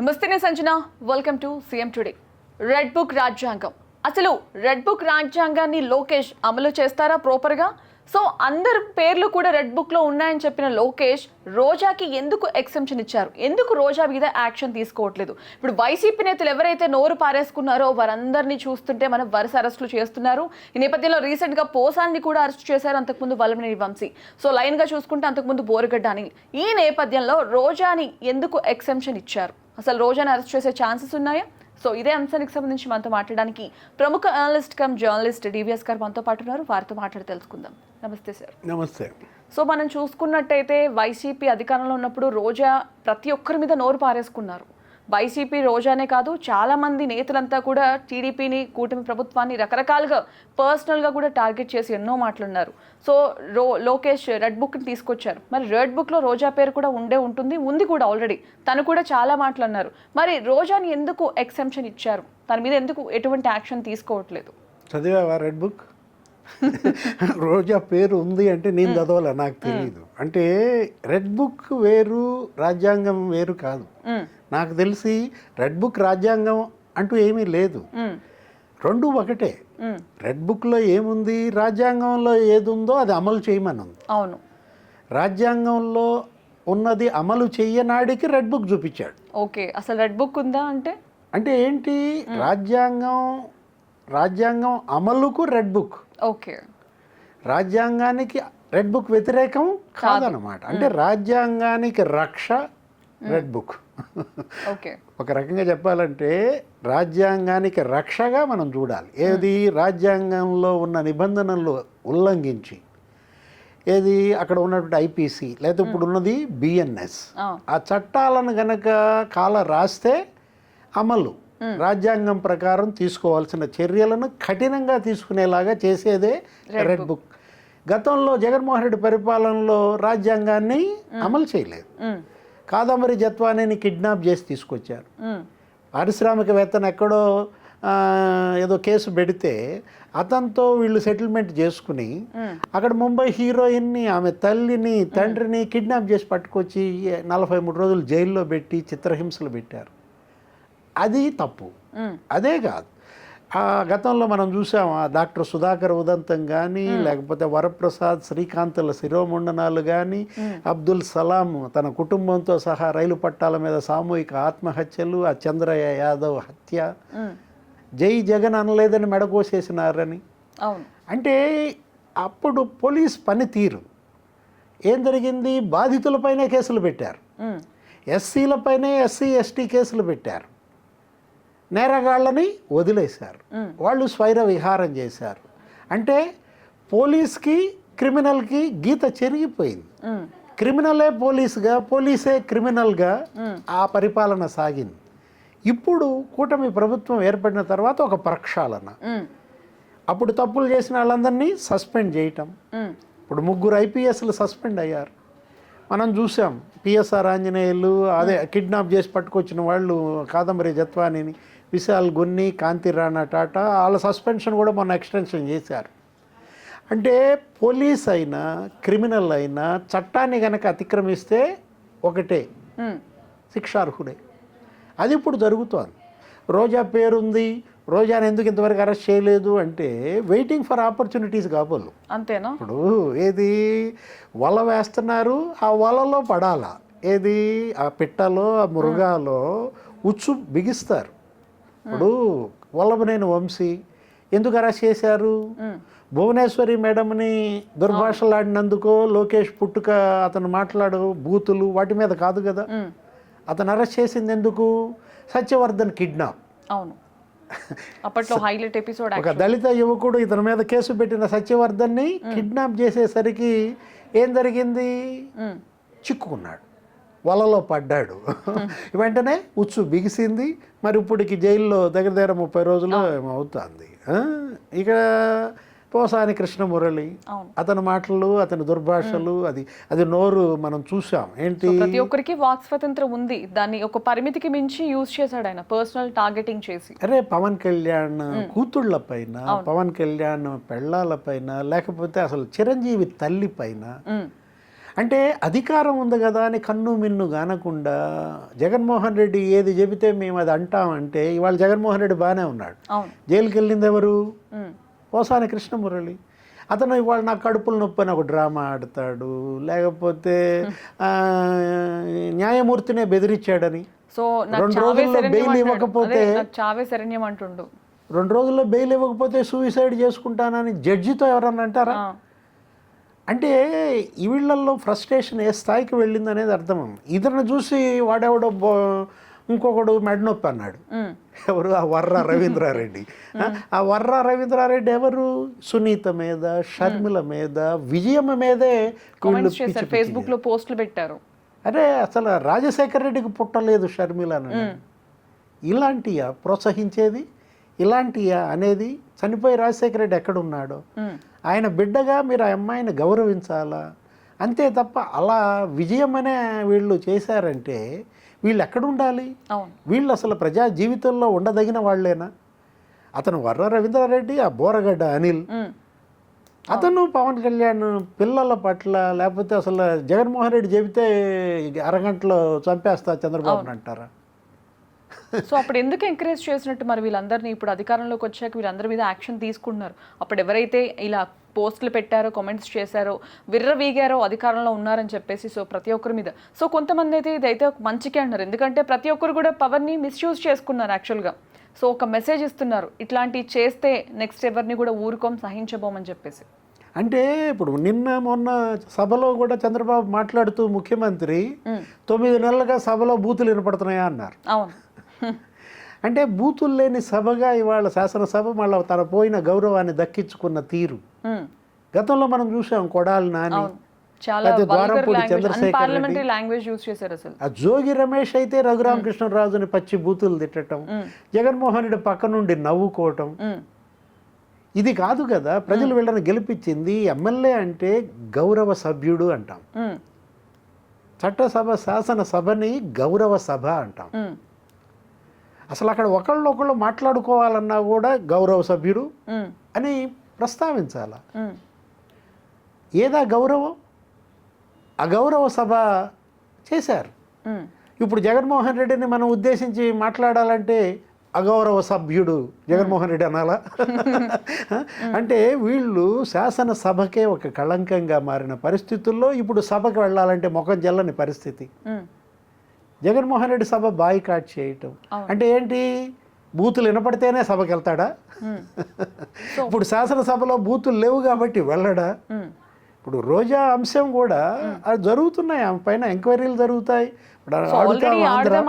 నమస్తే నేను Sanjana, welcome to CM today. Red book రాజ్యాంగం, అసలు రెడ్ బుక్ రాజ్యాంగాన్ని లోకేష్ అమలు చేస్తారా ప్రాపర్గా? సో అందరి పేర్లు కూడా రెడ్ బుక్లో ఉన్నాయని చెప్పిన లోకేష్ రోజాకి ఎందుకు ఎక్సెంప్షన్ ఇచ్చారు? ఎందుకు రోజా మీద యాక్షన్ తీసుకోవట్లేదు? ఇప్పుడు వైసీపీ నేతలు ఎవరైతే నోరు పారేసుకున్నారో వారందరినీ చూస్తుంటే మనం వరుస అరెస్టులు చేస్తున్నారు. ఈ నేపథ్యంలో రీసెంట్గా పోసాన్ని కూడా అరెస్ట్ చేశారు, అంతకుముందు వల్లభనేని వంశీ. సో లైన్గా చూసుకుంటే అంతకుముందు బోరుగడ్డ అని. ఈ నేపథ్యంలో రోజాని ఎందుకు ఎక్సెంప్షన్ ఇచ్చారు? అసలు రోజాని అరెస్ట్ చేసే ఛాన్సెస్ ఉన్నాయా? సో ఇదే అంశానికి సంబంధించి మనతో మాట్లాడడానికి ప్రముఖ అనలిస్ట్ కమ్ జర్నలిస్ట్ డివిఎస్ గారు మనతో పాటు ఉన్నారు. వారితో మాట్లాడి తెలుసుకుందాం. నమస్తే సార్. నమస్తే. సో మనం చూసుకున్నట్టయితే వైసీపీ అధికారంలో ఉన్నప్పుడు రోజా ప్రతి ఒక్కరి మీద నోరు పారేసుకున్నారు. వైసీపీ రోజానే కాదు, చాలామంది నేతలంతా కూడా టీడీపీని, కూటమి ప్రభుత్వాన్ని రకరకాలుగా పర్సనల్గా కూడా టార్గెట్ చేసి ఎన్నో మాట్లాడినారు. సో లోకేష్ రెడ్ బుక్ని తీసుకొచ్చారు. మరి రెడ్ బుక్లో రోజా పేరు కూడా ఉంది కూడా ఆల్రెడీ. తను కూడా చాలా మాట్లాడినారు. మరి రోజాని ఎందుకు ఎక్సెంప్షన్ ఇచ్చారు? తన మీద ఎందుకు ఎటువంటి యాక్షన్ తీసుకోవట్లేదు? చదివావా రెడ్ బుక్? రోజా పేరు ఉంది అంటే నేను చదవాలా, నాకు తెలియదు. అంటే రెడ్ బుక్ వేరు, రాజ్యాంగం వేరు కాదు. నాకు తెలిసి రెడ్ బుక్ రాజ్యాంగం అంటూ ఏమీ లేదు, రెండు ఒకటే. రెడ్ బుక్లో ఏముంది, రాజ్యాంగంలో ఏది ఉందో అది అమలు చేయమని ఉంది. అవును, రాజ్యాంగంలో ఉన్నది అమలు చెయ్యనాడికి రెడ్ బుక్ చూపించాడు. ఓకే, అసలు రెడ్ బుక్ ఉందా అంటే ఏంటి? రాజ్యాంగం అమలుకు రెడ్ బుక్. ఓకే, రాజ్యాంగానికి రెడ్ బుక్ వ్యతిరేకం కాదనమాట. అంటే రాజ్యాంగానికి రక్ష రెడ్ బుక్. ఓకే, ఒక రకంగా చెప్పాలంటే రాజ్యాంగానికి రక్షగా మనం చూడాలి. ఏది? రాజ్యాంగంలో ఉన్న నిబంధనలు ఉల్లంఘించి, ఏది అక్కడ ఉన్నటువంటి ఐపీసీ లేదా ఇప్పుడు ఉన్నది బిఎన్ఎస్, ఆ చట్టాలను గనక రాస్తే అమలు, రాజ్యాంగం ప్రకారం తీసుకోవాల్సిన చర్యలను కఠినంగా తీసుకునేలాగా చేసేదే రెడ్ బుక్. గతంలో జగన్మోహన్ రెడ్డి పరిపాలనలో రాజ్యాంగాన్ని అమలు చేయలేదు. కాదంబరి జత్వానీని కిడ్నాప్ చేసి తీసుకొచ్చారు. పారిశ్రామికవేత్తను ఎక్కడో ఏదో కేసు పెడితే అతనితో వీళ్ళు సెటిల్మెంట్ చేసుకుని అక్కడ ముంబై హీరోయిన్ని, ఆమె తల్లిని, తండ్రిని కిడ్నాప్ చేసి పట్టుకొచ్చి 43 రోజులు జైల్లో పెట్టి చిత్రహింసలు పెట్టారు. అది తప్పు. అదే కాదు, గతంలో మనం చూసాం డాక్టర్ సుధాకర్ ఉదంతం కానీ, లేకపోతే వరప్రసాద్, శ్రీకాంతుల శిరోముండనాలు కానీ, అబ్దుల్ సలాం తన కుటుంబంతో సహా రైలు పట్టాల మీద సామూహిక ఆత్మహత్యలు, ఆ చంద్రయ్య యాదవ్ హత్య, జై జగన్ అనలేదని మెడకోసేసినారని. అంటే అప్పుడు పోలీస్ పనితీరు ఏం జరిగింది? బాధితులపైనే కేసులు పెట్టారు, ఎస్సీలపైనే ఎస్సీ ఎస్టీ కేసులు పెట్టారు, నేరగాళ్ళని వదిలేశారు, వాళ్ళు స్వైర విహారం చేశారు. అంటే పోలీస్కి క్రిమినల్కి గీత చెరిగిపోయింది. క్రిమినలే పోలీసుగా, పోలీసే క్రిమినల్గా ఆ పరిపాలన సాగింది. ఇప్పుడు కూటమి ప్రభుత్వం ఏర్పడిన తర్వాత ఒక ప్రక్షాళన. అప్పుడు తప్పులు చేసిన వాళ్ళందరినీ సస్పెండ్ చేయటం. ఇప్పుడు 3 ఐపీఎస్లు సస్పెండ్ అయ్యారు. మనం చూసాం, పిఎస్ఆర్ ఆంజనేయులు, అదే కిడ్నాప్ చేసి పట్టుకొచ్చిన వాళ్ళు కాదంబరి జత్వానీని, విశాల్ గున్ని, కాంతి రాణా టాటా, వాళ్ళ సస్పెన్షన్ కూడా మొన్న ఎక్స్టెన్షన్ చేశారు. అంటే పోలీస్ అయినా క్రిమినల్ అయినా చట్టాన్ని కనుక అతిక్రమిస్తే ఒకటే, శిక్షార్హుడే. అది ఇప్పుడు జరుగుతోంది. రోజా పేరుంది, రోజాని ఎందుకు ఇంతవరకు అరెస్ట్ చేయలేదు అంటే వెయిటింగ్ ఫర్ ఆపర్చునిటీస్ కాబోలు. అంతేనా? ఇప్పుడు ఏది వల వేస్తున్నారు, ఆ వలలో పడాలా, ఏది ఆ పిట్టలో, ఆ మృగాలో ఉచ్చు బిగిస్తారు. ఇప్పుడు వల్లభనేని వంశీ ఎందుకు అరెస్ట్ చేశారు? భువనేశ్వరి మేడంని దుర్భాషలాడినందుకో, లోకేష్ పుట్టుక అతను మాట్లాడు బూతులు వాటి మీద కాదు కదా. అతను అరెస్ట్ చేసింది ఎందుకు? సత్యవర్ధన్ కిడ్నాప్. అవును, అప్పట్లో హైలైట్ ఎపిసోడ్. ఒక దళిత యువకుడు ఇతని మీద కేసు పెట్టిన సత్యవర్ధన్ని కిడ్నాప్ చేసేసరికి ఏం జరిగింది? చిక్కుకున్నాడు, వలలో పడ్డాడు. వెంటనే ఉచ్చు బిగిసింది. మరి ఇప్పటికి జైల్లో దగ్గర 30 రోజులు ఏమో అవుతుంది. ఇక పోసాని కృష్ణమురళి, అతని మాటలు, అతని దుర్భాషలు, అది నోరు మనం చూసాం. ఏంటి? ప్రతి ఒక్కరికి వాక్ స్వాతంత్రం ఉంది, దాన్ని ఒక పరిమితికి మించి యూజ్ చేశాడు ఆయన, పర్సనల్ టార్గెటింగ్ చేసి. అరే పవన్ కళ్యాణ్ కూతుళ్ళ పైన, పవన్ కళ్యాణ్ పెళ్ళాల పైన, లేకపోతే అసలు చిరంజీవి తల్లి పైన, అంటే అధికారం ఉంది కదా అని కన్ను మిన్ను గానకుండా జగన్మోహన్ రెడ్డి ఏది చెబితే మేము అది అంటామంటే ఇవాళ జగన్మోహన్ రెడ్డి బాగానే ఉన్నాడు. అవును. జైలుకి వెళ్ళింది ఎవరు? ఉమ్. పోసాని కృష్ణమురళి. అతను ఇవాళ నాకు కడుపులు నొప్పి అని ఒక డ్రామా ఆడతాడు, లేకపోతే న్యాయమూర్తినే బెదిరించాడని సో నాకు 2 చావే రోజుల్లో శరణ్యం బెయిల్ అంటాడు. ఇవ్వకపోతే అదే, నాకు చావే శరణ్యం అంటుండు. 2 రోజుల్లో బెయిల్ ఇవ్వకపోతే సూసైడ్ చేసుకుంటానని జడ్జితో ఎవరన్నా అంటారా? ఆ. అంటే ఈ వీళ్ళల్లో ఫ్రస్ట్రేషన్ ఏ స్థాయికి వెళ్ళింది అనేది అర్థం. ఇతను చూసి వాడెవడో ఇంకొకడు మెడనొప్పి అన్నాడు. ఉమ్. ఎవరు? ఆ వర్ర రవీంద్రారెడ్డి. ఆ వర్ర రవీంద్రారెడ్డి ఎవరు? సునీత మీద, షర్మిల మీద, విజయమ్మ మీదే కామెంట్స్ చేశారు, ఫేస్బుక్ లో పోస్టులు పెట్టారు. అరే అసలు రాజశేఖర రెడ్డికి పుట్టలేదు షర్మిల అని. ఇలాంటియా ప్రోత్సహించేది? ఇలాంటియా అనేది? చనిపోయి రాజశేఖర రెడ్డి ఎక్కడున్నాడో ఆయన బిడ్డగా మీరు ఆ అమ్మాయిని గౌరవించాలా, అంతే తప్ప అలా విజయం అనే వీళ్ళు చేశారంటే వీళ్ళు ఎక్కడుండాలి? అవును. వీళ్ళు అసలు ప్రజా జీవితంలో ఉండదగిన వాళ్ళేనా? అతను వర్ర రవీంద్రారెడ్డి, ఆ బోరగడ్డ అనిల్, అతను పవన్ కళ్యాణ్ పిల్లల పట్ల, లేకపోతే అసలు జగన్మోహన్ రెడ్డి చెబితే అరగంటలో చంపేస్తా చంద్రబాబుని అంటారా? సో అప్పుడు ఎందుకు ఎంకరేజ్ చేసినట్టు మరి వీళ్ళందరినీ? ఇప్పుడు అధికారంలోకి వచ్చాక వీళ్ళందరి మీద యాక్షన్ తీసుకుంటున్నారు. అప్పుడు ఎవరైతే ఇలా పోస్టులు పెట్టారో, కామెంట్స్ చేశారో, విర్రవీగారో అధికారంలో ఉన్నారని చెప్పేసి, సో ప్రతి ఒక్కరి మీద, సో కొంతమంది అయితే ఇదైతే మంచికే అంటున్నారు. ఎందుకంటే ప్రతి ఒక్కరు కూడా పవర్ని మిస్యూజ్ చేసుకున్నారు యాక్చువల్గా. సో ఒక మెసేజ్ ఇస్తున్నారు, ఇట్లాంటివి చేస్తే నెక్స్ట్ ఎవరిని కూడా ఊరుకోం, సహించబోమని చెప్పేసి. అంటే ఇప్పుడు నిన్న మొన్న సభలో కూడా చంద్రబాబు మాట్లాడుతూ ముఖ్యమంత్రి 9 నెలలుగా సభలో బూతులు వినపడుతున్నాయా అన్నారు. అవును. అంటే బూతులు లేని సభగా ఇవాళ శాసనసభ మళ్ళీ తన పోయిన గౌరవాన్ని దక్కించుకున్న తీరు గతంలో మనం చూసాం. కొడాలి నాని, చాలా ద్వారంపూడి చంద్రశేఖర్ రెడ్డి, లాంగ్వేజ్ యూజ్ చేశారు అసలు. ఆ జోగి రమేష్ అయితే రఘురామకృష్ణరాజుని పచ్చి బూతులు తిట్టడం, జగన్మోహన్ రెడ్డి పక్క నుండి నవ్వుకోవటం. ఇది కాదు కదా ప్రజలు వీళ్ళని గెలిపించింది. ఎమ్మెల్యే అంటే గౌరవ సభ్యుడు అంటాం, చట్టసభ శాసనసభని గౌరవ సభ అంటాం. అసలు అక్కడ ఒకళ్ళు మాట్లాడుకోవాలన్నా కూడా గౌరవ సభ్యుడు అని ప్రస్తావించాల. ఏదా గౌరవం? అగౌరవ సభ చేశారు. ఇప్పుడు జగన్మోహన్ రెడ్డిని మనం ఉద్దేశించి మాట్లాడాలంటే అగౌరవ సభ్యుడు జగన్మోహన్ రెడ్డి అనాలా? అంటే వీళ్ళు శాసనసభకే ఒక కళంకంగా మారిన పరిస్థితుల్లో ఇప్పుడు సభకు వెళ్ళాలంటే ముఖం జల్లని పరిస్థితి. జగన్మోహన్ రెడ్డి సభ బాయ్కాట్ చేయటం అంటే ఏంటి? బూతులు వినపడితేనే సభకి వెళ్తాడా? ఇప్పుడు శాసనసభలో బూతులు లేవు కాబట్టి వెళ్ళడా? ఇప్పుడు రోజా అంశం కూడా అది జరుగుతున్నాయి, ఆమె పైన ఎంక్వైరీలు జరుగుతాయి.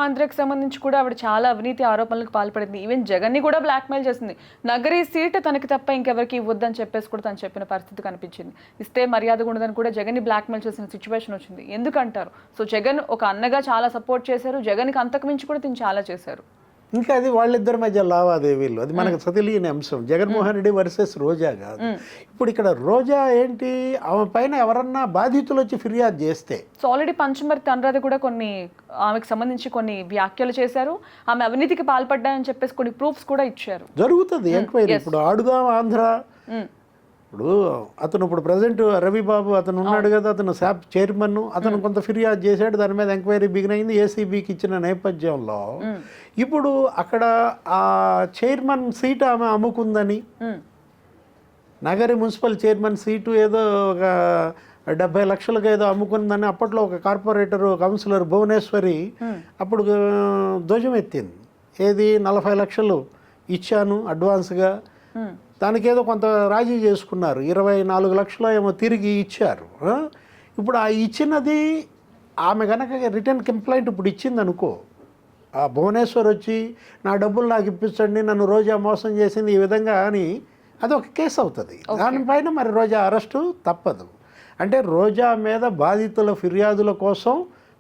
ఆంధ్రకి సంబంధించి కూడా ఆవిడ చాలా అవినీతి ఆరోపణలకు పాల్పడింది. ఈవెన్ జగన్ ని కూడా బ్లాక్మెయిల్ చేసింది. నగరీ సీట్ తనకి తప్ప ఇంకెవరికి ఇవ్వద్దని చెప్పేసి కూడా తను చెప్పిన పరిస్థితి కనిపించింది. ఇస్తే మర్యాద ఉండదని కూడా జగన్ ని బ్లాక్మెయిల్ చేసిన సిచ్యువేషన్ వచ్చింది. ఎందుకంటారు? సో జగన్ ఒక అన్నగా చాలా సపోర్ట్ చేశారు, జగన్కి అంతకు మించి కూడా తిని చాలా చేశారు. ఇంకా అది వాళ్ళిద్దరి మధ్య లావాదేవీలు, అది మనకు తెలియని అంశం. జగన్మోహన్ రెడ్డి వర్సెస్ రోజా కాదు. ఇప్పుడు ఇక్కడ రోజా ఏంటి, ఆమె పైన ఎవరన్నా బాధితులు వచ్చి ఫిర్యాదు చేస్తే, సో ఆల్రెడీ పంచమర్తి అనురాధ కూడా కొన్ని ఆమెకు సంబంధించి కొన్ని వ్యాఖ్యలు చేశారు, ఆమె అవినీతికి పాల్పడ్డాయని చెప్పేసి కొన్ని ప్రూఫ్స్ కూడా ఇచ్చారు. జరుగుతుంది ఎంక్వైరీ. ఇప్పుడు ఆడుగా ఆంధ్ర, ఇప్పుడు ప్రజెంట్ రవిబాబు అతను ఉన్నాడు కదా, అతను శాప్ చైర్మన్, అతను కొంత ఫిర్యాదు చేశాడు, దాని మీద ఎంక్వైరీ బిగిన్ అయింది. ఏసీబీకి ఇచ్చిన నేపథ్యంలో ఇప్పుడు అక్కడ ఆ చైర్మన్ సీట్ ఆమె అమ్ముకుందని, నగరి మున్సిపల్ చైర్మన్ సీటు ఏదో ఒక 70 లక్షలకు ఏదో అమ్ముకుందని అప్పట్లో ఒక కార్పొరేటరు కౌన్సిలర్ భువనేశ్వరి అప్పుడు ధ్వజం ఎత్తింది. ఏది 40 లక్షలు ఇచ్చాను అడ్వాన్స్గా, దానికేదో కొంత రాజీ చేసుకున్నారు, 24 లక్షలు ఏమో తిరిగి ఇచ్చారు. ఇప్పుడు ఆ ఇచ్చినది ఆమె కనుక రిటర్న్ కంప్లైంట్ ఇప్పుడు ఇచ్చింది అనుకో, ఆ భువనేశ్వర్ వచ్చి నా డబ్బులు నాకు ఇప్పించండి, నన్ను రోజా మోసం చేసింది ఈ విధంగా అని, అది ఒక కేసు అవుతుంది. దానిపైన మరి రోజా అరెస్టు తప్పదు. అంటే రోజా మీద బాధితుల ఫిర్యాదుల కోసం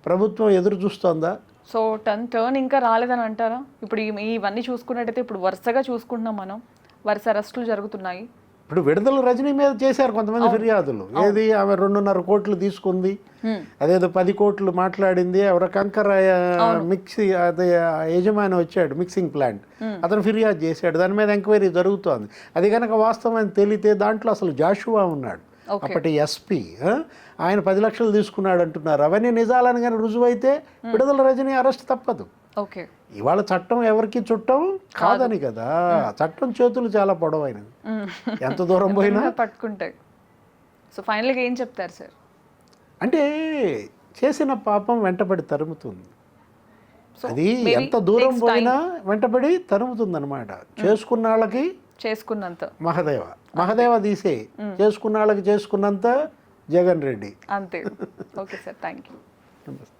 ప్రభుత్వం ఎదురు చూస్తోందా? సో టర్న్ ఇంకా రాలేదని అంటారా? ఇప్పుడు ఇవన్నీ చూసుకున్నట్టయితే ఇప్పుడు వరుసగా చూసుకుంటున్నాం మనం, వరుస అరెస్టులు జరుగుతున్నాయి. ఇప్పుడు విడుదల రజనీ మీద చేశారు కొంతమంది ఫిర్యాదులు. ఏది ఆమె 2.5 కోట్లు తీసుకుంది, అదేదో 10 కోట్లు మాట్లాడింది, ఎవరో కంకర మిక్సీ అదే యజమాని వచ్చాడు మిక్సింగ్ ప్లాంట్, అతను ఫిర్యాదు చేశాడు, దాని మీద ఎంక్వైరీ జరుగుతోంది. అది కనుక వాస్తవం అని తెలితే దాంట్లో అసలు జాషువా ఉన్నాడు, Okay. అప్పటి ఎస్పీ ఆయన 10 లక్షలు తీసుకున్నాడు అంటున్నారు. అవన్నీ నిజాలని కానీ రుజువైతే విడుదల రజనీ అరెస్ట్ తప్పదు. ఓకే. ఇవాళ చట్టం ఎవరికి చుట్టం కాదని కదా, చట్టం చేతులు చాలా పొడవైనది, ఎంత దూరం పోయినా పట్టుకుంటాయి. సో ఫైనల్గా ఏం చెప్తారు సార్? అంటే చేసిన పాపం వెంటబడి తరుముతుంది. So, అది maybe ఎంత దూరం takes పోయినా వెంటబడి తరుముతుంది అనమాట. చేసుకున్న వాళ్ళకి చేసుకున్నంత మహదేవ తీసే, చేసుకున్న వాళ్ళకి చేసుకున్నంత జగన్ రెడ్డి. అంతే. Okay sir, thank you. నమస్తే.